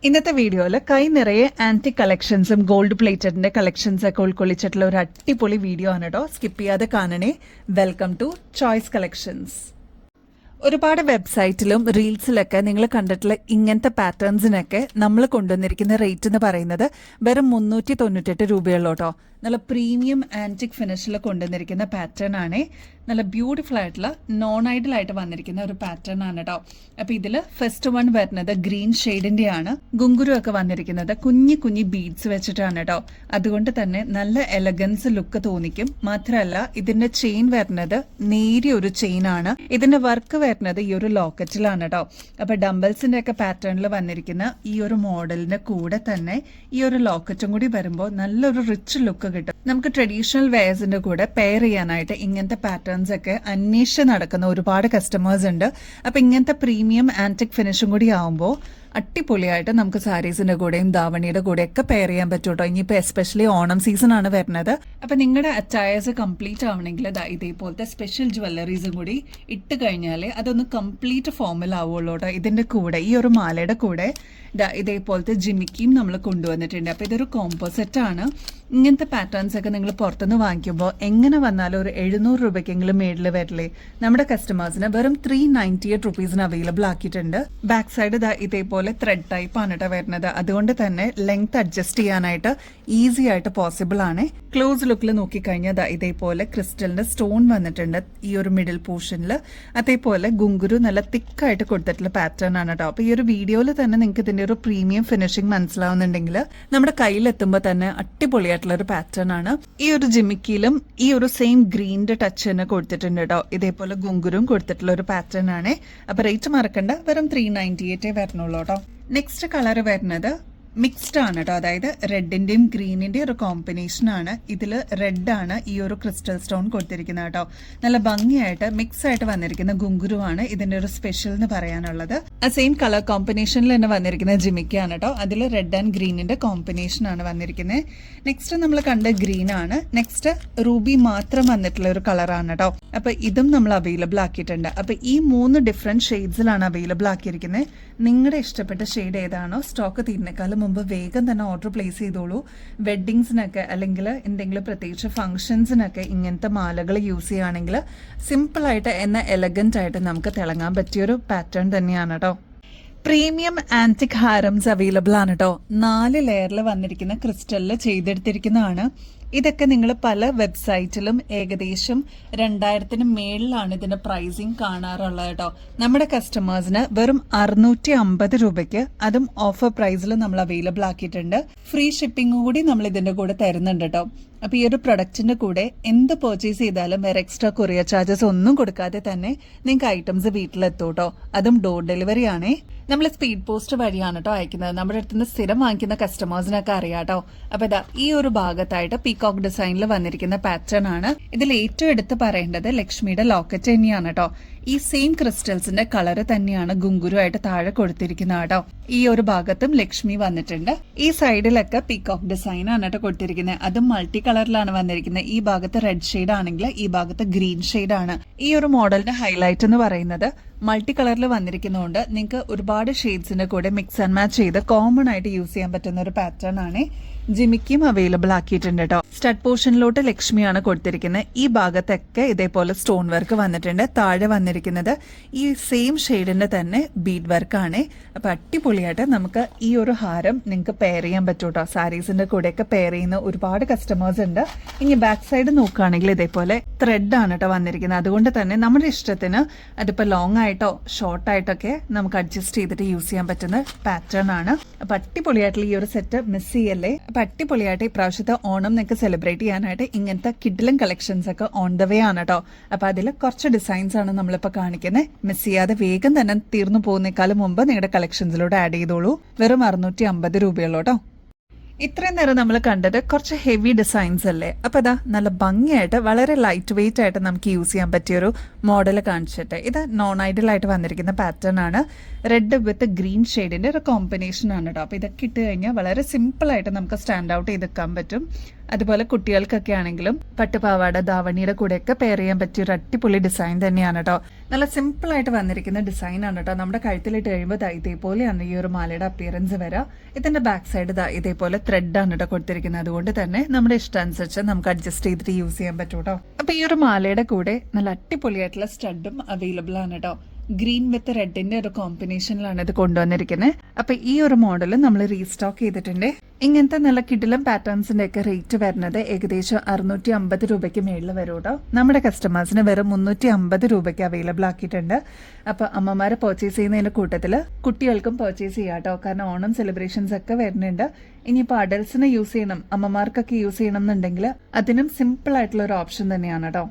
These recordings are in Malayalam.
ഇന്നത്തെ വീഡിയോയിൽ കൈ നിറയെ ആന്റിക് കളക്ഷൻസും ഗോൾഡ് പ്ലേറ്റഡിന്റെ കളക്ഷൻസ് ഒക്കെ ഉൾക്കൊള്ളിച്ചിട്ടുള്ള ഒരു അടിപൊളി വീഡിയോ ആണ് കേട്ടോ. സ്കിപ്പ് ചെയ്യാതെ കാണണേ. Welcome to choice collections. ഒരുപാട് വെബ്സൈറ്റിലും റീൽസിലൊക്കെ നിങ്ങൾ കണ്ടിട്ടുള്ള ഇങ്ങനത്തെ പാറ്റേൺസിനൊക്കെ നമ്മൾ കൊണ്ടുവന്നിരിക്കുന്ന റേറ്റ് എന്ന് പറയുന്നത് വെറും 398 രൂപയുള്ളൂ കേട്ടോ. നല്ല പ്രീമിയം ആന്റിക് ഫിനിഷിൽ കൊണ്ടുവന്നിരിക്കുന്ന പാറ്റേൺ ആണ്. നല്ല ബ്യൂട്ടിഫുൾ ആയിട്ടുള്ള നോൺ ഐഡൽ ആയിട്ട് വന്നിരിക്കുന്ന ഒരു പാറ്റേൺ ആണ് കേട്ടോ. അപ്പൊ ഇതില് ഫസ്റ്റ് വൺ വരുന്നത് ഗ്രീൻ ഷെയ്ഡിന്റെ ആണ്. ഗുങ്കുരു ഒക്കെ വന്നിരിക്കുന്നത് കുഞ്ഞി കുഞ്ഞി ബീഡ്സ് വെച്ചിട്ടാണ് കേട്ടോ. അതുകൊണ്ട് തന്നെ നല്ല എലഗൻസ് ലുക്ക് തോന്നിക്കും. മാത്രമല്ല ഇതിന്റെ ചെയിൻ വരുന്നത് നേരിയ ഒരു ചെയിൻ ആണ്. ഇതിന്റെ വർക്ക് വരുന്നത് ഈ ഒരു ലോക്കറ്റിലാണ് കേട്ടോ. അപ്പൊ ഡംബൽസിന്റെ ഒക്കെ പാറ്റേണിൽ വന്നിരിക്കുന്ന ഈ ഒരു മോഡലിന്റെ കൂടെ തന്നെ ഈ ഒരു ലോക്കറ്റും കൂടി വരുമ്പോൾ നല്ലൊരു റിച്ച് ലുക്ക് കിട്ടും. നമുക്ക് ട്രഡീഷണൽ വെയർസിന്റെ കൂടെ പെയർ ചെയ്യാനായിട്ട് ഇങ്ങനത്തെ പാറ്റേൺസ് ഒക്കെ അന്വേഷിച്ച് നടക്കുന്ന ഒരുപാട് കസ്റ്റമേഴ്സ് ഉണ്ട്. അപ്പൊ ഇങ്ങനത്തെ പ്രീമിയം ആന്റിക് ഫിനിഷും കൂടി ആവുമ്പോൾ അടിപൊളിയായിട്ട് നമുക്ക് സാരീസിന്റെ കൂടെയും ധാവണിയുടെ കൂടെയൊക്കെ പെയർ ചെയ്യാൻ പറ്റും കേട്ടോ. ഇനിയിപ്പോ എസ്പെഷ്യലി ഓണം സീസൺ ആണ് വരുന്നത്. അപ്പൊ നിങ്ങളുടെ അറ്റയേഴ്സ് കംപ്ലീറ്റ് ആവണമെങ്കിൽ ഇതേപോലത്തെ സ്പെഷ്യൽ ജ്വല്ലറീസും കൂടി ഇട്ട് കഴിഞ്ഞാല് അതൊന്ന് കംപ്ലീറ്റ് ഫോമിൽ ആവുള്ളൂ കേട്ടോ. ഇതിന്റെ കൂടെ ഈ ഒരു മാലയുടെ കൂടെ ഇതേപോലത്തെ ജിമിക്കിയും നമ്മൾ കൊണ്ടുവന്നിട്ടുണ്ട്. അപ്പൊ ഇതൊരു കോമ്പോസിറ്റ് ആണ്. ഇങ്ങനത്തെ പാറ്റേൺസ് ഒക്കെ നിങ്ങൾ പുറത്തുനിന്ന് വാങ്ങിക്കുമ്പോൾ എങ്ങനെ വന്നാലും ഒരു 700 രൂപയ്ക്കെങ്കിലും മേളിൽ വരില്ലേ. നമ്മുടെ കസ്റ്റമേഴ്സിന് വെറും 398 റുപ്പീസിന് അവൈലബിൾ ആക്കിയിട്ടുണ്ട്. ബാക്ക് സൈഡ് ഇതേപോലെ ത്രെഡ് ടൈപ്പ് ആണ് കേട്ടോ വരുന്നത്. അതുകൊണ്ട് തന്നെ ലെങ്ത് അഡ്ജസ്റ്റ് ചെയ്യാനായിട്ട് ഈസി ആയിട്ട് പോസിബിൾ ആണ്. ക്ലോസ് ലുക്കിൽ നോക്കിക്കഴിഞ്ഞാൽ ഇതേപോലെ ക്രിസ്റ്റലിന്റെ സ്റ്റോൺ വന്നിട്ടുണ്ട് ഈ ഒരു മിഡിൽ പോർഷനിൽ. അതേപോലെ ഗുങ്കുരു നല്ല തിക്കായിട്ട് കൊടുത്തിട്ടുള്ള പാറ്റേൺ ആണ് കേട്ടോ. അപ്പൊ ഈ ഒരു വീഡിയോയിൽ തന്നെ നിങ്ങൾക്ക് ഇതിന്റെ ഒരു പ്രീമിയം ഫിനിഷിംഗ് മനസ്സിലാവുന്നുണ്ടെങ്കിൽ നമ്മുടെ കയ്യിലെത്തുമ്പോൾ തന്നെ അടിപൊളിയായിട്ടുള്ള ഒരു പാറ്റേൺ ആണ്. ഈ ഒരു ജിമിക്കിയിലും ഈ ഒരു സെയിം ഗ്രീനിന്റെ ടച്ച് തന്നെ കൊടുത്തിട്ടുണ്ട് കേട്ടോ. ഇതേപോലെ ഗുങ്കുരും കൊടുത്തിട്ടുള്ള ഒരു പാറ്റേൺ ആണ്. അപ്പൊ റേറ്റ് മറക്കണ്ട, വെറും 398 വരണുള്ളൂ കേട്ടോ. നെക്സ്റ്റ് കളർ വരുന്നത് മിക്സ്ഡ് ആണ് കേട്ടോ. അതായത് റെഡിന്റെയും ഗ്രീനിന്റെയും ഒരു കോമ്പിനേഷൻ ആണ്. ഇതില് റെഡ് ആണ് ഈ ഒരു ക്രിസ്റ്റൽ സ്റ്റോൺ കൊടുത്തിരിക്കുന്നത് കേട്ടോ. നല്ല ഭംഗിയായിട്ട് മിക്സ് ആയിട്ട് വന്നിരിക്കുന്ന ഗുങ്കുരു ആണ് ഇതിന്റെ ഒരു സ്പെഷ്യൽ എന്ന് പറയാനുള്ളത്. ആ സെയിം കളർ കോമ്പിനേഷനിൽ തന്നെ വന്നിരിക്കുന്ന ജിമിക്കാണ് കേട്ടോ. അതിൽ റെഡ് ആൻഡ് ഗ്രീനിന്റെ കോമ്പിനേഷൻ ആണ് വന്നിരിക്കുന്നത്. നെക്സ്റ്റ് നമ്മൾ കണ്ട ഗ്രീൻ ആണ്. നെക്സ്റ്റ് റൂബി മാത്രം വന്നിട്ടുള്ള ഒരു കളറാണ് കേട്ടോ. അപ്പൊ ഇതും നമ്മൾ അവൈലബിൾ ആക്കിയിട്ടുണ്ട്. അപ്പൊ ഈ 3 ഡിഫറെന്റ് ഷെയ്ഡ്സിലാണ് അവൈലബിൾ ആക്കിയിരിക്കുന്നത്. നിങ്ങളുടെ ഇഷ്ടപ്പെട്ട ഷെയ്ഡ് ഏതാണോ സ്റ്റോക്ക് തീരുന്നേക്കാളും മുമ്പ് വേഗം തന്നെ ഓർഡർ പ്ലേസ് ചെയ്തോളൂ. വെഡ്ഡിങ്സിനൊക്കെ അല്ലെങ്കിൽ എന്തെങ്കിലും പ്രത്യേകിച്ച് ഫംഗ്ഷൻസിനൊക്കെ ഇങ്ങനത്തെ മാലകൾ യൂസ് ചെയ്യുകയാണെങ്കിൽ സിമ്പിളായിട്ട് എന്ന എലഗന്റ് ആയിട്ട് നമുക്ക് തിളങ്ങാൻ പറ്റിയൊരു പാറ്റേൺ തന്നെയാണ് കേട്ടോ. പ്രീമിയം ആന്റിക് ഹാരംസ് അവൈലബിൾ ആണ് കേട്ടോ. 4 ലെയറിൽ വന്നിരിക്കുന്ന ക്രിസ്റ്റലിൽ ചെയ്തെടുത്തിരിക്കുന്നതാണ്. ഇതൊക്കെ നിങ്ങൾ പല വെബ്സൈറ്റിലും ഏകദേശം 2000-ന് മേളിലാണ് ഇതിന്റെ പ്രൈസിങ് കാണാറുള്ളത് കേട്ടോ. നമ്മുടെ കസ്റ്റമേഴ്സിന് വെറും 650 രൂപയ്ക്ക്, അതും ഓഫർ പ്രൈസിൽ നമ്മൾ അവൈലബിൾ ആക്കിയിട്ടുണ്ട്. ഫ്രീ ഷിപ്പിംഗ് കൂടി നമ്മൾ ഇതിന്റെ കൂടെ തരുന്നുണ്ട് കേട്ടോ. അപ്പൊ ഈ ഒരു പ്രൊഡക്റ്റിന്റെ കൂടെ എന്ത് പർച്ചേസ് ചെയ്താലും വേറെ എക്സ്ട്രാ കൊറിയർ ചാർജസ് ഒന്നും കൊടുക്കാതെ തന്നെ നിങ്ങൾക്ക് ഐറ്റംസ് വീട്ടിലെത്തും കേട്ടോ. അതും ഡോർ ഡെലിവറി ആണേ. നമ്മൾ സ്പീഡ് പോസ്റ്റ് വഴിയാണ് കേട്ടോ അയക്കുന്നത്. നമ്മുടെ അടുത്ത് നിന്ന് സ്ഥിരം വാങ്ങിക്കുന്ന കസ്റ്റമേഴ്സിനൊക്കെ അറിയാട്ടോ. അപ്പൊ ഇതാ ഈ ഒരു ഭാഗത്തായിട്ട് പീകോക്ക് ഡിസൈനിൽ വന്നിരിക്കുന്ന പാറ്റേൺ ആണ്. ഇതിൽ ഏറ്റവും എടുത്ത് പറയേണ്ടത് ലക്ഷ്മിയുടെ ലോക്കറ്റ് തന്നെയാണ് കേട്ടോ. ഈ സെയിം ക്രിസ്റ്റൽസിന്റെ കളർ തന്നെയാണ് ഗുങ്കുരു ആയിട്ട് താഴെ കൊടുത്തിരിക്കുന്നത് കേട്ടോ. ഈ ഒരു ഭാഗത്തും ലക്ഷ്മി വന്നിട്ടുണ്ട്. ഈ സൈഡിലൊക്കെ പീകോക്ക് ഡിസൈൻ ആണ് കേട്ടോ കൊടുത്തിരിക്കുന്നത്. അതും മൾട്ടി കളറിലാണ് വന്നിരിക്കുന്നത്. ഈ ഭാഗത്ത് റെഡ് ഷെയ്ഡ് ആണെങ്കിൽ ഈ ഭാഗത്ത് ഗ്രീൻ ഷെയ്ഡ് ആണ്. ഈ ഒരു മോഡലിന്റെ ഹൈലൈറ്റ് എന്ന് പറയുന്നത് മൾട്ടി കളറിൽ വന്നിരിക്കുന്നതുകൊണ്ട് നിങ്ങൾക്ക് ഒരുപാട് ഷെയ്ഡ്സിന്റെ കൂടെ മിക്സ് ആൻഡ് മാച്ച് ചെയ്ത് കോമൺ ആയിട്ട് യൂസ് ചെയ്യാൻ പറ്റുന്ന ഒരു പാറ്റേൺ ആണ്. ജിമിക്കും അവൈലബിൾ ആക്കിയിട്ടുണ്ട് കേട്ടോ. സ്റ്റഡ് പോർഷനിലോട്ട് ലക്ഷ്മിയാണ് കൊടുത്തിരിക്കുന്നത്. ഈ ഭാഗത്തൊക്കെ ഇതേപോലെ സ്റ്റോൺ വർക്ക് വന്നിട്ടുണ്ട്. താഴെ വന്നിരിക്കുന്നത് ഈ സെയിം ഷെയ്ഡിന്റെ തന്നെ ബീഡ് വർക്കാണ്. അപ്പൊ അടിപൊളിയായിട്ട് നമുക്ക് ഈ ഒരു ഹാരം നിങ്ങൾക്ക് പെയർ ചെയ്യാൻ പറ്റും കേട്ടോ. സാരീസിന്റെ കൂടെയൊക്കെ പെയർ ചെയ്യുന്ന ഒരുപാട് കസ്റ്റമേഴ്സ് ഉണ്ട്. ഇനി ബാക്ക് സൈഡ് നോക്കുകയാണെങ്കിൽ ഇതേപോലെ ത്രെഡ് ആണ് കേട്ടോ വന്നിരിക്കുന്നത്. അതുകൊണ്ട് തന്നെ നമ്മുടെ ഇഷ്ടത്തിന് അതിപ്പോ ലോങ് ആയിട്ടോ ഷോർട്ട് ആയിട്ടൊക്കെ നമുക്ക് അഡ്ജസ്റ്റ് ചെയ്തിട്ട് യൂസ് ചെയ്യാൻ പറ്റുന്ന പാറ്റേൺ ആണ്. അപ്പൊ അടിപൊളിയായിട്ടുള്ള ഈ ഒരു സെറ്റ് മിസ് ചെയ്യല്ലേ. അടിപൊളിയായിട്ട് ഇപ്രാവശ്യത്തെ ഓണം നിങ്ങൾക്ക് സെലിബ്രേറ്റ് ചെയ്യാനായിട്ട് ഇങ്ങനത്തെ കിഡിലും കളക്ഷൻസ് ഒക്കെ ഓൺ ദ വേ ആണ് കേട്ടോ. അപ്പൊ അതിൽ കുറച്ച് ഡിസൈൻസ് ആണ് നമ്മളിപ്പോ കാണിക്കുന്നത്. മിസ് ചെയ്യാതെ വേഗം തന്നെ തീർന്നു പോകുന്നേക്കാളും മുമ്പ് നിങ്ങളുടെ കളക്ഷൻസിലൂടെ ആഡ് ചെയ്തോളൂ. വെറും 650 രൂപയുള്ളൂ കേട്ടോ. ഇത്രയും നേരം നമ്മൾ കണ്ടത് കുറച്ച് ഹെവി ഡിസൈൻസ് അല്ലേ. അപ്പൊ അതാ നല്ല ഭംഗിയായിട്ട് വളരെ ലൈറ്റ് വെയിറ്റ് ആയിട്ട് നമുക്ക് യൂസ് ചെയ്യാൻ പറ്റിയൊരു മോഡൽ കാണിച്ചിട്ട്. ഇത് നോൺ ഐഡൽ ആയിട്ട് വന്നിരിക്കുന്ന പാറ്റേൺ ആണ്. റെഡ് വിത്ത് ഗ്രീൻ ഷെയ്ഡിന്റെ ഒരു കോമ്പിനേഷൻ ആണ് കേട്ടോ. അപ്പൊ ഇതൊക്കെ ഇട്ട് കഴിഞ്ഞാൽ വളരെ സിമ്പിൾ ആയിട്ട് നമുക്ക് സ്റ്റാൻഡ് ഔട്ട് ചെയ്തെടുക്കാൻ പറ്റും. അതുപോലെ കുട്ടികൾക്കൊക്കെ ആണെങ്കിലും പട്ടുപാവാട ധാവണിയുടെ കൂടെയൊക്കെ പെയർ ചെയ്യാൻ പറ്റിയ ഒരു അടിപൊളി ഡിസൈൻ തന്നെയാണ് കേട്ടോ. നല്ല സിമ്പിൾ ആയിട്ട് വന്നിരിക്കുന്ന ഡിസൈൻ ആണ് കേട്ടോ. നമ്മുടെ കഴുത്തിലിട്ട് കഴിയുമ്പോൾ ഇതേപോലെയാണ് ഈ ഒരു മാലയുടെ അപ്പിയറൻസ് വരിക. ഇതിന്റെ ബാക്ക് സൈഡ് ഇതേപോലെ ത്രെഡ് ആണ് കേട്ടോ കൊടുത്തിരിക്കുന്നത്. അതുകൊണ്ട് തന്നെ നമ്മുടെ ഇഷ്ടമനുസരിച്ച് നമുക്ക് അഡ്ജസ്റ്റ് ചെയ്തിട്ട് യൂസ് ചെയ്യാൻ പറ്റും കേട്ടോ. അപ്പൊ ഈ ഒരു മാലയുടെ കൂടെ നല്ല അടിപൊളിയായിട്ടുള്ള സ്റ്റഡും അവൈലബിൾ ആണ് കേട്ടോ. ഗ്രീൻ വിത്ത് റെഡിന്റെ ഒരു കോമ്പിനേഷനിലാണ് ഇത് കൊണ്ടുവന്നിരിക്കുന്നത്. അപ്പൊ ഈ ഒരു മോഡൽ നമ്മൾ റീസ്റ്റോക്ക് ചെയ്തിട്ടുണ്ട്. ഇങ്ങനത്തെ നല്ല കിടിലം പാറ്റേൺസിന്റെ ഒക്കെ റേറ്റ് വരുന്നത് ഏകദേശം 650 രൂപയ്ക്ക് മേളിൽ വരും കേട്ടോ. നമ്മുടെ കസ്റ്റമേഴ്സിന് വെറും 350 രൂപയ്ക്ക് അവൈലബിൾ ആക്കിയിട്ടുണ്ട്. അപ്പൊ അമ്മമാരെ പർച്ചേസ് ചെയ്യുന്നതിന്റെ കൂട്ടത്തില് കുട്ടികൾക്കും പർച്ചേസ് ചെയ്യാം കേട്ടോ. കാരണം ഓണം സെലിബ്രേഷൻസ് ഒക്കെ വരുന്നുണ്ട്. ഇനിയിപ്പോൾ അഡൽസിന് യൂസ് ചെയ്യണം, അമ്മമാർക്കൊക്കെ യൂസ് ചെയ്യണം എന്നുണ്ടെങ്കിൽ അതിനും സിമ്പിൾ ആയിട്ടുള്ള ഒരു ഓപ്ഷൻ തന്നെയാണ് കേട്ടോ.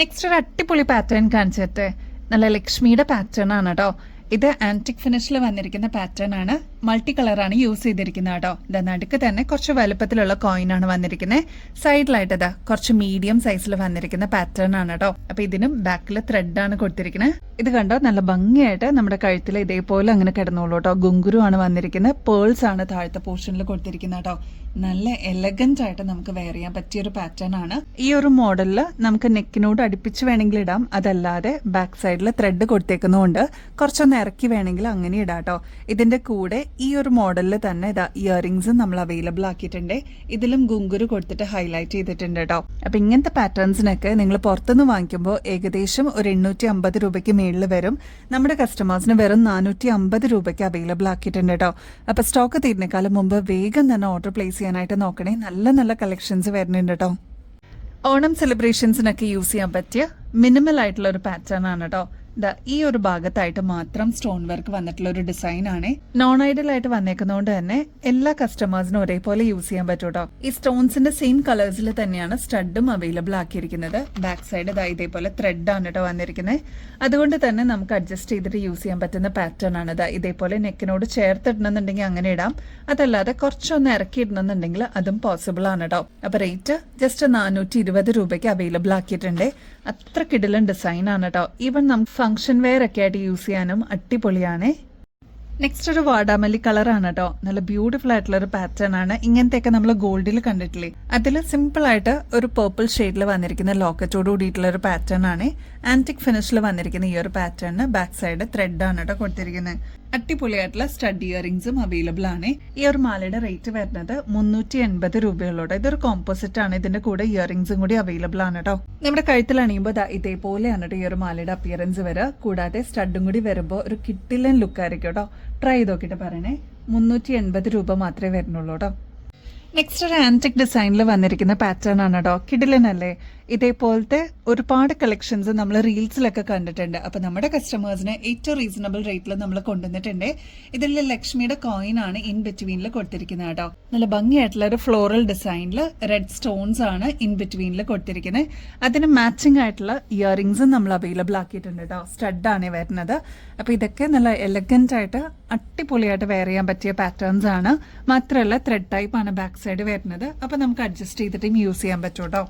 നെക്സ്റ്റ് ഒരു അടിപൊളി പാറ്റേൺ കാണിച്ചിട്ട് നല്ല ലക്ഷ്മിയുടെ പാറ്റേൺ ആണ് കേട്ടോ. ഇത് ആന്റിക് ഫിനിഷിൽ വന്നിരിക്കുന്ന പാറ്റേൺ ആണ്. മൾട്ടി കളറാണ് യൂസ് ചെയ്തിരിക്കുന്നത് കേട്ടോ. ഇത് നടുക്ക് തന്നെ കുറച്ച് വലുപ്പത്തിലുള്ള കോയിൻ ആണ് വന്നിരിക്കുന്നത്. സൈഡിലായിട്ട് കുറച്ച് മീഡിയം സൈസിൽ വന്നിരിക്കുന്ന പാറ്റേൺ ആണ് കേട്ടോ. അപ്പൊ ഇതിനും ബാക്കിൽ ത്രെഡ് ആണ് കൊടുത്തിരിക്കുന്നത്. ഇത് കണ്ടോ, നല്ല ഭംഗിയായിട്ട് നമ്മുടെ കഴുത്തിൽ ഇതേപോലെ അങ്ങനെ കിടന്നോളൂ കേട്ടോ. ഗുങ്കുരു ആണ് വന്നിരിക്കുന്നത്. പേൾസ് ആണ് താഴത്തെ പോർഷനിൽ കൊടുത്തിരിക്കുന്നത് കേട്ടോ. നല്ല എലഗന്റ് ആയിട്ട് നമുക്ക് വെയർ ചെയ്യാൻ പറ്റിയ ഒരു പാറ്റേൺ ആണ്. ഈ ഒരു മോഡലിൽ നമുക്ക് നെക്കിനോട് അടുപ്പിച്ച് വേണമെങ്കിൽ ഇടാം. അതല്ലാതെ ബാക്ക് സൈഡിൽ ത്രെഡ് കൊടുത്തേക്കുന്നതുകൊണ്ട് കുറച്ചൊന്ന് ഇറക്കി വേണമെങ്കിൽ അങ്ങനെ ഇടാം കേട്ടോ. ഇതിന്റെ കൂടെ ഈ ഒരു മോഡലിൽ തന്നെ ഇയറിംഗ്സ് നമ്മൾ അവൈലബിൾ ആക്കിയിട്ടുണ്ട്. ഇതിലും ഗുങ്കുരു കൊടുത്തിട്ട് ഹൈലൈറ്റ് ചെയ്തിട്ടുണ്ട് കേട്ടോ. അപ്പൊ ഇങ്ങനത്തെ പാറ്റേൺസിനൊക്കെ നിങ്ങൾ പുറത്തുനിന്ന് വാങ്ങിക്കുമ്പോൾ ഏകദേശം ഒരു 850 രൂപയ്ക്ക് മേളിൽ വരും. നമ്മുടെ കസ്റ്റമേഴ്സിന് വെറും 450 രൂപയ്ക്ക് അവൈലബിൾ ആക്കിയിട്ടുണ്ട് കേട്ടോ. അപ്പൊ സ്റ്റോക്ക് തീരുന്നേക്കാളും മുമ്പ് വേഗം തന്നെ ഓർഡർ പ്ലേസ് ചെയ്യാനായിട്ട് നോക്കണേ. നല്ല നല്ല കളക്ഷൻസ് വരുന്നുണ്ട് കേട്ടോ. ഓണം സെലിബ്രേഷൻസിനൊക്കെ യൂസ് ചെയ്യാൻ പറ്റിയ മിനിമൽ ആയിട്ടുള്ള ഒരു പാറ്റേൺ ആണ് കേട്ടോ. ഈ ഒരു ഭാഗത്തായിട്ട് മാത്രം സ്റ്റോൺ വർക്ക് വന്നിട്ടുള്ള ഒരു ഡിസൈൻ ആണ്. നോൺ ഐഡൽ ആയിട്ട് വന്നേക്കുന്നതുകൊണ്ട് തന്നെ എല്ലാ കസ്റ്റമേഴ്സിനും ഒരേപോലെ യൂസ് ചെയ്യാൻ പറ്റും കേട്ടോ. ഈ സ്റ്റോൺസിന്റെ സെയിം കളേഴ്സിൽ തന്നെയാണ് സ്റ്റഡും അവൈലബിൾ ആക്കിയിരിക്കുന്നത്. ബാക്ക് സൈഡ് ഇതേപോലെ ത്രെഡ് ആണ് കേട്ടോ വന്നിരിക്കുന്നത്. അതുകൊണ്ട് തന്നെ നമുക്ക് അഡ്ജസ്റ്റ് ചെയ്തിട്ട് യൂസ് ചെയ്യാൻ പറ്റുന്ന പാറ്റേൺ ആണ്. ഇതേപോലെ നെക്കിനോട് ചേർത്തിടണമെന്നുണ്ടെങ്കിൽ അങ്ങനെ ഇടാം. അതല്ലാതെ കുറച്ചൊന്ന് ഇറക്കി ഇടണമെന്നുണ്ടെങ്കിൽ അതും പോസിബിൾ ആണ് കേട്ടോ. അപ്പൊ റേറ്റ് ജസ്റ്റ് 420 രൂപയ്ക്ക് അവൈലബിൾ ആക്കിയിട്ടുണ്ട്. അത്ര കിടിലൻ ഡിസൈൻ ആണ് കേട്ടോ. ഈവൻ നമുക്ക് ഫംഗ്ഷൻ വെയർ ഒക്കെ ആയിട്ട് യൂസ് ചെയ്യാനും അടിപൊളിയാണ്. നെക്സ്റ്റ് ഒരു വാടാമല്ലി കളർ ആണ് കേട്ടോ. നല്ല ബ്യൂട്ടിഫുൾ ആയിട്ടുള്ള ഒരു പാറ്റേൺ ആണ്. ഇങ്ങനത്തെയൊക്കെ നമ്മൾ ഗോൾഡിൽ കണ്ടിട്ടില്ലേ, അതിൽ സിമ്പിൾ ആയിട്ട് ഒരു പേർപ്പിൾ ഷെയ്ഡിൽ വന്നിരിക്കുന്ന ലോക്കറ്റോട് കൂടിയിട്ടുള്ള ഒരു പാറ്റേൺ ആണ്. ആന്റിക് ഫിനിഷിൽ വന്നിരിക്കുന്ന ഈ ഒരു പാറ്റേണിന് ബാക്ക് സൈഡ് ത്രെഡ് ആണ് കേട്ടോ കൊടുത്തിരിക്കുന്നത്. അടിപൊളിയായിട്ടുള്ള സ്റ്റഡ് ഇയറിംഗ്സും അവൈലബിൾ ആണ്. ഈ ഒരു മാലയുടെ റേറ്റ് വരുന്നത് 380 രൂപയുള്ളൂ. ഇതൊരു കോമ്പോസിറ്റ് ആണ്. ഇതിന്റെ കൂടെ ഇയറിംഗ്സും കൂടി അവൈലബിൾ ആണ് കേട്ടോ. നമ്മുടെ കഴുത്തിൽ അണിയുമ്പോൾ ഇതേപോലെയാണ് ഈ ഒരു മാലയുടെ അപ്പിയറൻസ് വരിക. കൂടാതെ സ്റ്റഡും കൂടി വരുമ്പോൾ ഒരു കിട്ടിലൻ ലുക്ക് ആയിരിക്കും കേട്ടോ. ട്രൈ ചെയ്ത് നോക്കിയിട്ട് പറയണേ. 380 രൂപ മാത്രമേ വരുന്നുള്ളൂ കേട്ടോ. നെക്സ്റ്റ് ഒരു ആന്റിക് ഡിസൈനിൽ വന്നിരിക്കുന്ന പാറ്റേൺ ആണ് കേട്ടോ. കിടിലനല്ലേ? ഇതേപോലത്തെ ഒരുപാട് കളക്ഷൻസ് നമ്മൾ റീൽസിലൊക്കെ കണ്ടിട്ടുണ്ട്. അപ്പൊ നമ്മുടെ കസ്റ്റമേഴ്സിന് ഏറ്റവും റീസണബിൾ റേറ്റിൽ നമ്മൾ കൊണ്ടുവന്നിട്ടുണ്ട്. ഇതിൽ ലക്ഷ്മിയുടെ കോയിൻ ആണ് ഇൻ ബിറ്റ്വീനിൽ കൊടുത്തിരിക്കുന്നത് കേട്ടോ. നല്ല ഭംഗിയായിട്ടുള്ള ഒരു ഫ്ലോറൽ ഡിസൈനിൽ റെഡ് സ്റ്റോൺസ് ആണ് ഇൻ ബിറ്റ്വീനിൽ കൊടുത്തിരിക്കുന്നത്. അതിന് മാച്ചിങ് ആയിട്ടുള്ള ഇയറിംഗ്സും നമ്മൾ അവൈലബിൾ ആക്കിയിട്ടുണ്ട് കേട്ടോ. സ്റ്റഡ് ആണ് വരുന്നത്. അപ്പൊ ഇതൊക്കെ നല്ല എലഗന്റ് ആയിട്ട് അടിപൊളിയായിട്ട് വെയർ ചെയ്യാൻ പറ്റിയ പാറ്റേൺസ് ആണ്. മാത്രമല്ല ത്രെഡ് ടൈപ്പ് ആണ് ബാക്ക് സൈഡ് വരുന്നത്. അപ്പൊ നമുക്ക് അഡ്ജസ്റ്റ് ചെയ്തിട്ടും യൂസ് ചെയ്യാൻ പറ്റും കേട്ടോ.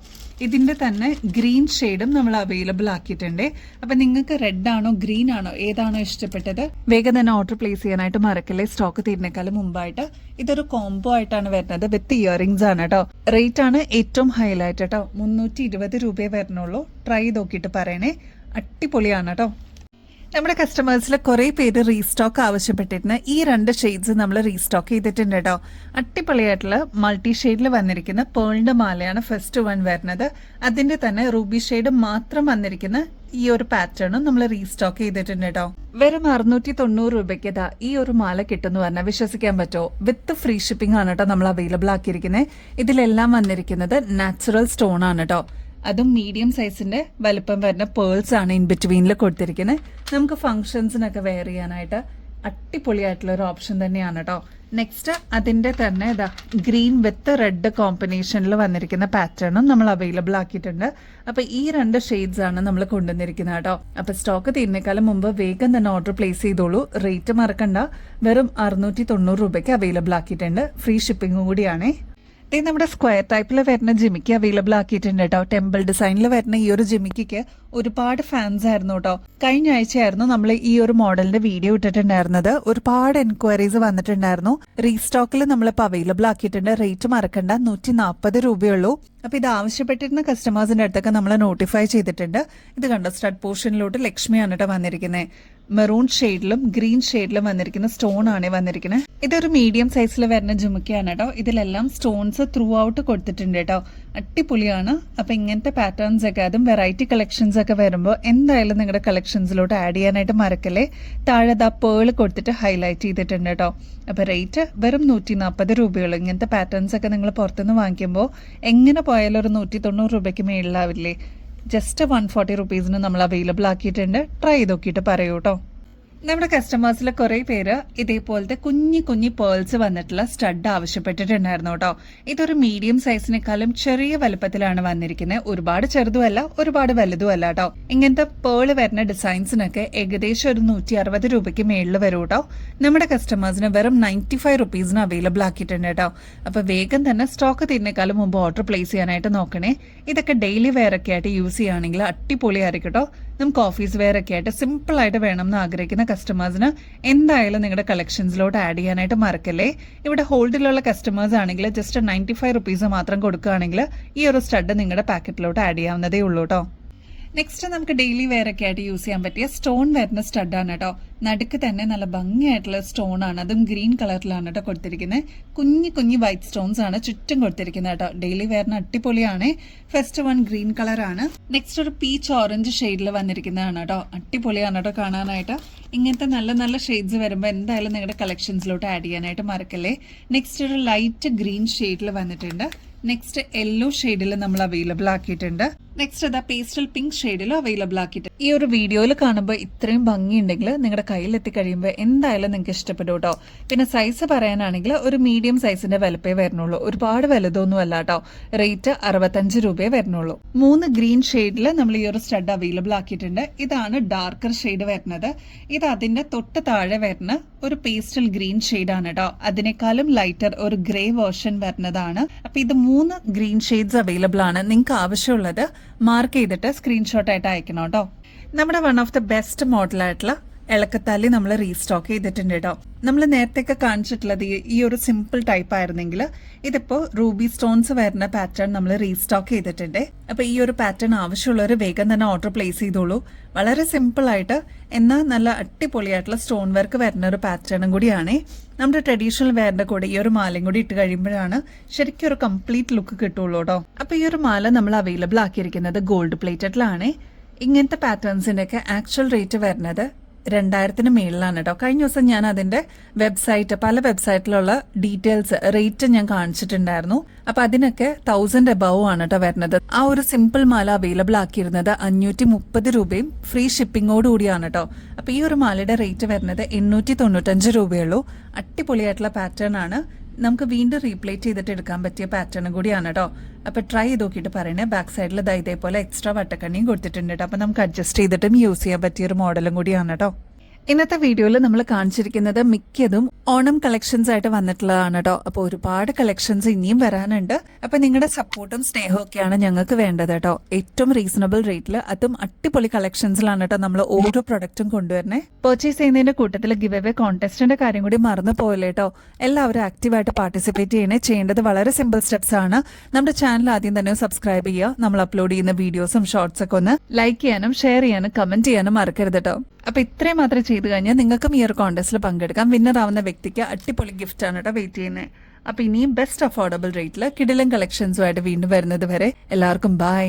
ഇതിന്റെ തന്നെ ഗ്രീൻ ഷെയ്ഡും നമ്മൾ അവൈലബിൾ ആക്കിയിട്ടുണ്ട്. അപ്പൊ നിങ്ങൾക്ക് റെഡ് ആണോ ഗ്രീൻ ആണോ ഏതാണോ ഇഷ്ടപ്പെട്ടത് വേഗം തന്നെ ഓർഡർ പ്ലേസ് ചെയ്യാനായിട്ട് മറക്കല്ലേ. സ്റ്റോക്ക് തീരുന്നേക്കാളും മുമ്പായിട്ട് ഇതൊരു കോംബോ ആയിട്ടാണ് വരുന്നത്. വിത്ത് ഇയറിംഗ്സ് ആണ് കേട്ടോ. റേറ്റ് ആണ് ഏറ്റവും ഹൈലൈറ്റ് കേട്ടോ. 320 രൂപയെ വരുന്നുള്ളൂ. ട്രൈ നോക്കിയിട്ട് പറയണേ. അടിപൊളിയാണ് കേട്ടോ. നമ്മുടെ കസ്റ്റമേഴ്സിൽ കുറെ പേര് റീസ്റ്റോക്ക് ആവശ്യപ്പെട്ടിരുന്ന ഈ 2 ഷെയ്ഡ്സ് നമ്മൾ റീസ്റ്റോക്ക് ചെയ്തിട്ടുണ്ട് കേട്ടോ. അടിപൊളിയായിട്ടുള്ള മൾട്ടി ഷെയ്ഡിൽ വന്നിരിക്കുന്ന പേളിന്റെ മാലയാണ് ഫസ്റ്റ് വൺ വരുന്നത്. അതിന്റെ തന്നെ റൂബി ഷെയ്ഡ് മാത്രം വന്നിരിക്കുന്ന ഈ ഒരു പാറ്റേണും നമ്മൾ റീസ്റ്റോക്ക് ചെയ്തിട്ടുണ്ട് കേട്ടോ. വെറും 690 രൂപയ്ക്ക് ഈ ഒരു മാല കിട്ടുമെന്ന് പറഞ്ഞാൽ വിശ്വസിക്കാൻ പറ്റുമോ? വിത്ത് ഫ്രീ ഷിപ്പിംഗ് ആണ് കേട്ടോ നമ്മൾ അവൈലബിൾ ആക്കിയിരിക്കുന്നത്. ഇതിലെല്ലാം വന്നിരിക്കുന്നത് നാച്ചുറൽ സ്റ്റോൺ ആണ് കേട്ടോ. അതും മീഡിയം സൈസിന്റെ വലുപ്പം വരുന്ന പേൾസ് ആണ് ഇൻ ബിറ്റ്വീനിൽ കൊടുത്തിരിക്കുന്നത്. നമുക്ക് ഫംഗ്ഷൻസിനൊക്കെ വെയർ ചെയ്യാനായിട്ട് അടിപൊളിയായിട്ടുള്ള ഒരു ഓപ്ഷൻ തന്നെയാണ് കേട്ടോ. നെക്സ്റ്റ് അതിന്റെ തന്നെ ഗ്രീൻ വിത്ത് റെഡ് കോമ്പിനേഷനിൽ വന്നിരിക്കുന്ന പാറ്റേണും നമ്മൾ അവൈലബിൾ ആക്കിയിട്ടുണ്ട്. അപ്പൊ ഈ 2 ഷെയ്ഡ്സ് ആണ് നമ്മൾ കൊണ്ടുവന്നിരിക്കുന്നത് കേട്ടോ. അപ്പൊ സ്റ്റോക്ക് തീരുന്നേക്കാളും മുമ്പ് വേഗം തന്നെ ഓർഡർ പ്ലേസ് ചെയ്തോളൂ. റേറ്റ് മറക്കണ്ട. വെറും 690 രൂപയ്ക്ക് അവൈലബിൾ ആക്കിയിട്ടുണ്ട്. ഫ്രീ ഷിപ്പിംഗും കൂടിയാണേ. ഇത് നമ്മുടെ സ്ക്വയർ ടൈപ്പിൽ വരുന്ന ജിമിക്ക് അവൈലബിൾ ആക്കിയിട്ടുണ്ട് കേട്ടോ. ടെമ്പിൾ ഡിസൈനിൽ വരുന്ന ഈ ഒരു ജിമിക്ക് ഒരുപാട് ഫാൻസ് ആയിരുന്നു കേട്ടോ. കഴിഞ്ഞ ആഴ്ചയായിരുന്നു നമ്മൾ ഈ ഒരു മോഡലിന്റെ വീഡിയോ ഇട്ടിട്ടുണ്ടായിരുന്നത്. ഒരുപാട് എൻക്വയറീസ് വന്നിട്ടുണ്ടായിരുന്നു. റീസ്റ്റോക്കിൽ നമ്മളിപ്പോൾ അവൈലബിൾ ആക്കിയിട്ടുണ്ട്. റേറ്റ് മറക്കണ്ട, 140 രൂപയുള്ളൂ. അപ്പൊ ഇത് ആവശ്യപ്പെട്ടിരുന്ന കസ്റ്റമേഴ്സിന്റെ അടുത്തൊക്കെ നമ്മൾ നോട്ടിഫൈ ചെയ്തിട്ടുണ്ട്. ഇത് കണ്ടോ, സ്റ്റഡ് പോർഷനിലോട്ട് ലക്ഷ്മിയാണ് കേട്ടോ വന്നിരിക്കുന്നത്. മെറൂൺ ഷെയ്ഡിലും ഗ്രീൻ ഷെയ്ഡിലും വന്നിരിക്കുന്ന സ്റ്റോൺ ആണ് വന്നിരിക്കുന്നത്. ഇതൊരു മീഡിയം സൈസിൽ വരുന്ന ജുമുക്കയാണ് കേട്ടോ. ഇതിലെല്ലാം സ്റ്റോൺസ് ത്രൂ ഔട്ട് കൊടുത്തിട്ടുണ്ട് കേട്ടോ. അടിപൊളിയാണ്. അപ്പൊ ഇങ്ങനത്തെ പാറ്റേൺസ് ഒക്കെ, അതും വെറൈറ്റി കളക്ഷൻസ് ഒക്കെ വരുമ്പോൾ എന്തായാലും നിങ്ങളുടെ കളക്ഷൻസിലോട്ട് ആഡ് ചെയ്യാനായിട്ട് മറക്കല്ലേ. താഴെ ദാ പേൾ കൊടുത്തിട്ട് ഹൈലൈറ്റ് ചെയ്തിട്ടുണ്ട് കേട്ടോ. അപ്പൊ റേറ്റ് വെറും 140 രൂപയുള്ളൂ. ഇങ്ങനത്തെ പാറ്റേൺസ് ഒക്കെ നിങ്ങൾ പുറത്തുനിന്ന് വാങ്ങിക്കുമ്പോൾ എങ്ങനെ പോയാലും ഒരു 190 രൂപയ്ക്ക് മേളിലാവില്ലേ. ജസ്റ്റ് 140 റുപ്പീസിന് നമ്മൾ അവൈലബിൾ ആക്കിയിട്ടുണ്ട്. ട്രൈ ചെയ്ത് നോക്കിയിട്ട് പറയൂ കേട്ടോ. നമ്മുടെ കസ്റ്റമേഴ്സിലെ കുറേ പേര് ഇതേപോലത്തെ കുഞ്ഞി പേൾസ് വന്നിട്ടുള്ള സ്റ്റഡ് ആവശ്യപ്പെട്ടിട്ടുണ്ടായിരുന്നു കേട്ടോ. ഇതൊരു മീഡിയം സൈസിനേക്കാളും ചെറിയ വലുപ്പത്തിലാണ് വന്നിരിക്കുന്നത്. ഒരുപാട് ചെറുതുമല്ല, ഒരുപാട് വലുതുമല്ല കേട്ടോ. ഇങ്ങനത്തെ പേള് വരുന്ന ഡിസൈൻസിനൊക്കെ ഏകദേശം ഒരു 160 രൂപയ്ക്ക് മേളിൽ വരും കേട്ടോ. നമ്മുടെ കസ്റ്റമേഴ്സിന് വെറും 95 റുപ്പീസിന് അവൈലബിൾ ആക്കിയിട്ടുണ്ട് കേട്ടോ. അപ്പൊ വേഗം തന്നെ സ്റ്റോക്ക് തീരുന്നേക്കാളും മുമ്പ് ഓർഡർ പ്ലേസ് ചെയ്യാനായിട്ട് നോക്കണേ. ഇതൊക്കെ ഡെയിലി വെയർ ഒക്കെ ആയിട്ട് യൂസ് ചെയ്യുകയാണെങ്കിൽ അടിപൊളിയായിരിക്കും കേട്ടോ. നമുക്ക് ഓഫീസ് വെയർ ഒക്കെ ആയിട്ട് സിമ്പിൾ ആയിട്ട് വേണം എന്ന് ആഗ്രഹിക്കുന്ന കസ്റ്റമേഴ്സിന് എന്തായാലും നിങ്ങളുടെ കളക്ഷൻസിലോട്ട് ആഡ് ചെയ്യാനായിട്ട് മറക്കല്ലേ. ഇവിടെ ഹോൾഡിലുള്ള കസ്റ്റമേഴ്സ് ആണെങ്കിൽ ജസ്റ്റ് 95 റുപ്പീസ് മാത്രം കൊടുക്കുകയാണെങ്കിൽ ഈ ഒരു സ്റ്റഡ് നിങ്ങളുടെ പാക്കറ്റിലോട്ട് ആഡ് ചെയ്യാവുന്നതേ ഉള്ളൂ കേട്ടോ. നെക്സ്റ്റ് നമുക്ക് ഡെയിലി വെയർ ഒക്കെ ആയിട്ട് യൂസ് ചെയ്യാൻ പറ്റിയ സ്റ്റോൺ വരുന്ന സ്റ്റഡാണ് കേട്ടോ. നടുക്ക് തന്നെ നല്ല ഭംഗിയായിട്ടുള്ള സ്റ്റോൺ ആണ്. അതും ഗ്രീൻ കളറിലാണ് കേട്ടോ കൊടുത്തിരിക്കുന്നത്. കുഞ്ഞി വൈറ്റ് സ്റ്റോൺസ് ആണ് ചുറ്റും കൊടുത്തിരിക്കുന്നത് കേട്ടോ. ഡെയിലി വെയറിന് അടിപൊളിയാണ്. ഫസ്റ്റ് വൺ ഗ്രീൻ കളർ ആണ്. നെക്സ്റ്റ് ഒരു പീച്ച് ഓറഞ്ച് ഷെയ്ഡിൽ വന്നിരിക്കുന്നതാണ് കേട്ടോ. അടിപൊളിയാണ് കേട്ടോ കാണാനായിട്ട്. ഇങ്ങനത്തെ നല്ല ഷെയ്ഡ്സ് വരുമ്പോൾ എന്തായാലും നിങ്ങളുടെ കളക്ഷൻസിലോട്ട് ആഡ് ചെയ്യാനായിട്ട് മറക്കല്ലേ. നെക്സ്റ്റ് ഒരു ലൈറ്റ് ഗ്രീൻ ഷെയ്ഡിൽ വന്നിട്ടുണ്ട്. നെക്സ്റ്റ് യെല്ലോ ഷെയ്ഡിൽ നമ്മൾ അവൈലബിൾ ആക്കിയിട്ടുണ്ട്. നെക്സ്റ്റ് അതാ പേസ്റ്റൽ പിങ്ക് ഷെയ്ഡിലും അവൈലബിൾ ആക്കിയിട്ടുണ്ട്. ഈ ഒരു വീഡിയോയിൽ കാണുമ്പോൾ ഇത്രയും ഭംഗിയുണ്ടെങ്കിൽ നിങ്ങളുടെ കയ്യിലെത്തി കഴിയുമ്പോൾ എന്തായാലും നിങ്ങൾക്ക് ഇഷ്ടപ്പെടും കേട്ടോ. പിന്നെ സൈസ് പറയാനാണെങ്കിൽ ഒരു മീഡിയം സൈസിന്റെ വലുപ്പേ വരുന്നുള്ളൂ. ഒരുപാട് വലുതൊന്നും അല്ല കേട്ടോ. റേറ്റ് 65 രൂപയെ വരുന്നുള്ളൂ. 3 ഗ്രീൻ ഷെയ്ഡിൽ നമ്മൾ ഈ ഒരു സ്റ്റഡ് അവൈലബിൾ ആക്കിയിട്ടുണ്ട്. ഇതാണ് ഡാർക്കർ ഷെയ്ഡ് വരുന്നത്. ഇത് അതിന്റെ തൊട്ട് താഴെ വരുന്ന ഒരു പേസ്റ്റൽ ഗ്രീൻ ഷെയ്ഡാണ് കേട്ടോ. അതിനേക്കാളും ലൈറ്റർ ഒരു ഗ്രേ വേർഷൻ വരുന്നതാണ്. അപ്പൊ ഇത് 3 ഗ്രീൻ ഷെയ്ഡ്സ് അവൈലബിൾ ആണ്. നിങ്ങൾക്ക് ആവശ്യമുള്ളത് മാർക്ക് ചെയ്തിട്ട് സ്ക്രീൻഷോട്ട് ആയിട്ട് അയക്കണം കേട്ടോ. നമ്മുടെ വൺ ഓഫ് ദ ബെസ്റ്റ് മോഡലായിട്ടുള്ള ഇളക്കത്താലി നമ്മൾ റീസ്റ്റോക്ക് ചെയ്തിട്ടുണ്ട് കേട്ടോ. നമ്മൾ നേരത്തെയൊക്കെ കാണിച്ചിട്ടുള്ളത് ഈ ഒരു സിമ്പിൾ ടൈപ്പ് ആയിരുന്നെങ്കിൽ ഇതിപ്പോൾ റൂബി സ്റ്റോൺസ് വരുന്ന പാറ്റേൺ നമ്മൾ റീസ്റ്റോക്ക് ചെയ്തിട്ടുണ്ട്. അപ്പൊ ഈ ഒരു പാറ്റേൺ ആവശ്യമുള്ളവർ വേഗം തന്നെ ഓർഡർ പ്ലേസ് ചെയ്തോളൂ. വളരെ സിമ്പിൾ ആയിട്ട് എന്നാൽ നല്ല അടിപൊളിയായിട്ടുള്ള സ്റ്റോൺ വർക്ക് വരുന്ന ഒരു പാറ്റേണും കൂടിയാണ്. നമ്മുടെ ട്രഡീഷണൽ വെയറിന്റെ കൂടെ ഈ ഒരു മാലയും കൂടി ഇട്ട് കഴിയുമ്പോഴാണ് ശരിക്കും ഒരു കംപ്ലീറ്റ് ലുക്ക് കിട്ടുള്ളൂ കേട്ടോ. അപ്പൊ ഈ ഒരു മാല നമ്മൾ അവൈലബിൾ ആക്കിയിരിക്കുന്നത് ഗോൾഡ് പ്ലേറ്റഡിലാണ്. ഇങ്ങനത്തെ പാറ്റേൺസിന്റെ ഒക്കെ ആക്ച്വൽ റേറ്റ് വരുന്നത് 2000-ന് മേളിലാണ് കേട്ടോ. കഴിഞ്ഞ ദിവസം ഞാൻ അതിന്റെ വെബ്സൈറ്റ്, പല വെബ്സൈറ്റിലുള്ള ഡീറ്റെയിൽസ് റേറ്റ് ഞാൻ കാണിച്ചിട്ടുണ്ടായിരുന്നു. അപ്പൊ അതിനൊക്കെ 1000 എബവ് ആണ് കേട്ടോ വരുന്നത്. ആ ഒരു സിമ്പിൾ മാല അവൈലബിൾ ആക്കിയിരുന്നത് 530 രൂപയും ഫ്രീ ഷിപ്പിങ്ങോട് കൂടിയാണ് കേട്ടോ. അപ്പൊ ഈ ഒരു മാലയുടെ റേറ്റ് വരുന്നത് 895 രൂപയുള്ളൂ. അടിപൊളിയായിട്ടുള്ള പാറ്റേൺ ആണ്. നമുക്ക് വീണ്ടും റീപ്ലേറ്റ് ചെയ്തിട്ട് എടുക്കാൻ പറ്റിയ പാറ്റേണും കൂടിയാണ് കേട്ടോ. അപ്പൊ ട്രൈ ചെയ്ത് നോക്കിയിട്ട് പറയണേ. ബാക്ക് സൈഡിൽ ഇതേപോലെ എക്സ്ട്രാ വട്ടക്കണ്ണിയും കൊടുത്തിട്ടുണ്ട് കേട്ടോ. അപ്പൊ നമുക്ക് അഡ്ജസ്റ്റ് ചെയ്തിട്ടും യൂസ് ചെയ്യാൻ പറ്റിയ ഒരു മോഡലും കൂടിയാണ് കേട്ടോ. ഇന്നത്തെ വീഡിയോയിൽ നമ്മൾ കാണിച്ചിരിക്കുന്നത് മിക്കതും ഓണം കളക്ഷൻസ് ആയിട്ട് വന്നിട്ടുള്ളതാണ് കേട്ടോ. അപ്പോൾ ഒരുപാട് കളക്ഷൻസ് ഇനിയും വരാനുണ്ട്. അപ്പൊ നിങ്ങളുടെ സപ്പോർട്ടും സ്നേഹവും ഒക്കെയാണ് ഞങ്ങൾക്ക് വേണ്ടത് കേട്ടോ. ഏറ്റവും റീസണബിൾ റേറ്റിൽ, അതും അടിപൊളി കളക്ഷൻസിലാണ് കേട്ടോ നമ്മൾ ഓരോ പ്രൊഡക്റ്റും കൊണ്ടുവരണേ. പർച്ചേസ് ചെയ്യുന്നതിന്റെ കൂട്ടത്തിൽ ഗിവ് അവേ കോൺടെസ്റ്റിന്റെ കാര്യം കൂടി മറന്നു പോയില്ലേ കേട്ടോ. എല്ലാവരും ആക്റ്റീവായിട്ട് പാർട്ടിസിപ്പേറ്റ് ചെയ്യണേ. ചെയ്യേണ്ടത് വളരെ സിമ്പിൾ സ്റ്റെപ്സ് ആണ്. നമ്മുടെ ചാനൽ ആദ്യം തന്നെ സബ്സ്ക്രൈബ് ചെയ്യുക. നമ്മൾ അപ്ലോഡ് ചെയ്യുന്ന വീഡിയോസും ഷോർട്സ് ഒക്കെ ഒന്ന് ലൈക്ക് ചെയ്യാനും ഷെയർ ചെയ്യാനും കമന്റ് ചെയ്യാനും മറക്കരുത് കേട്ടോ. അപ്പൊ ഇത്രയും മാത്രം ചെയ്തു കഴിഞ്ഞാൽ നിങ്ങൾക്കും ഈ ഒരു കോൺടെസ്റ്റിൽ പങ്കെടുക്കാം. വിന്നർ ആവുന്ന വ്യക്തിക്ക് അടിപൊളി ഗിഫ്റ്റ് ആണ് കേട്ടോ വെയിറ്റ് ചെയ്യുന്നത്. അപ്പൊ ഇനിയും ബെസ്റ്റ് അഫോർഡബിൾ റേറ്റിൽ കിടിലൻ കളക്ഷൻസുമായിട്ട് വീണ്ടും വരുന്നത് വരെ എല്ലാവർക്കും ബൈ.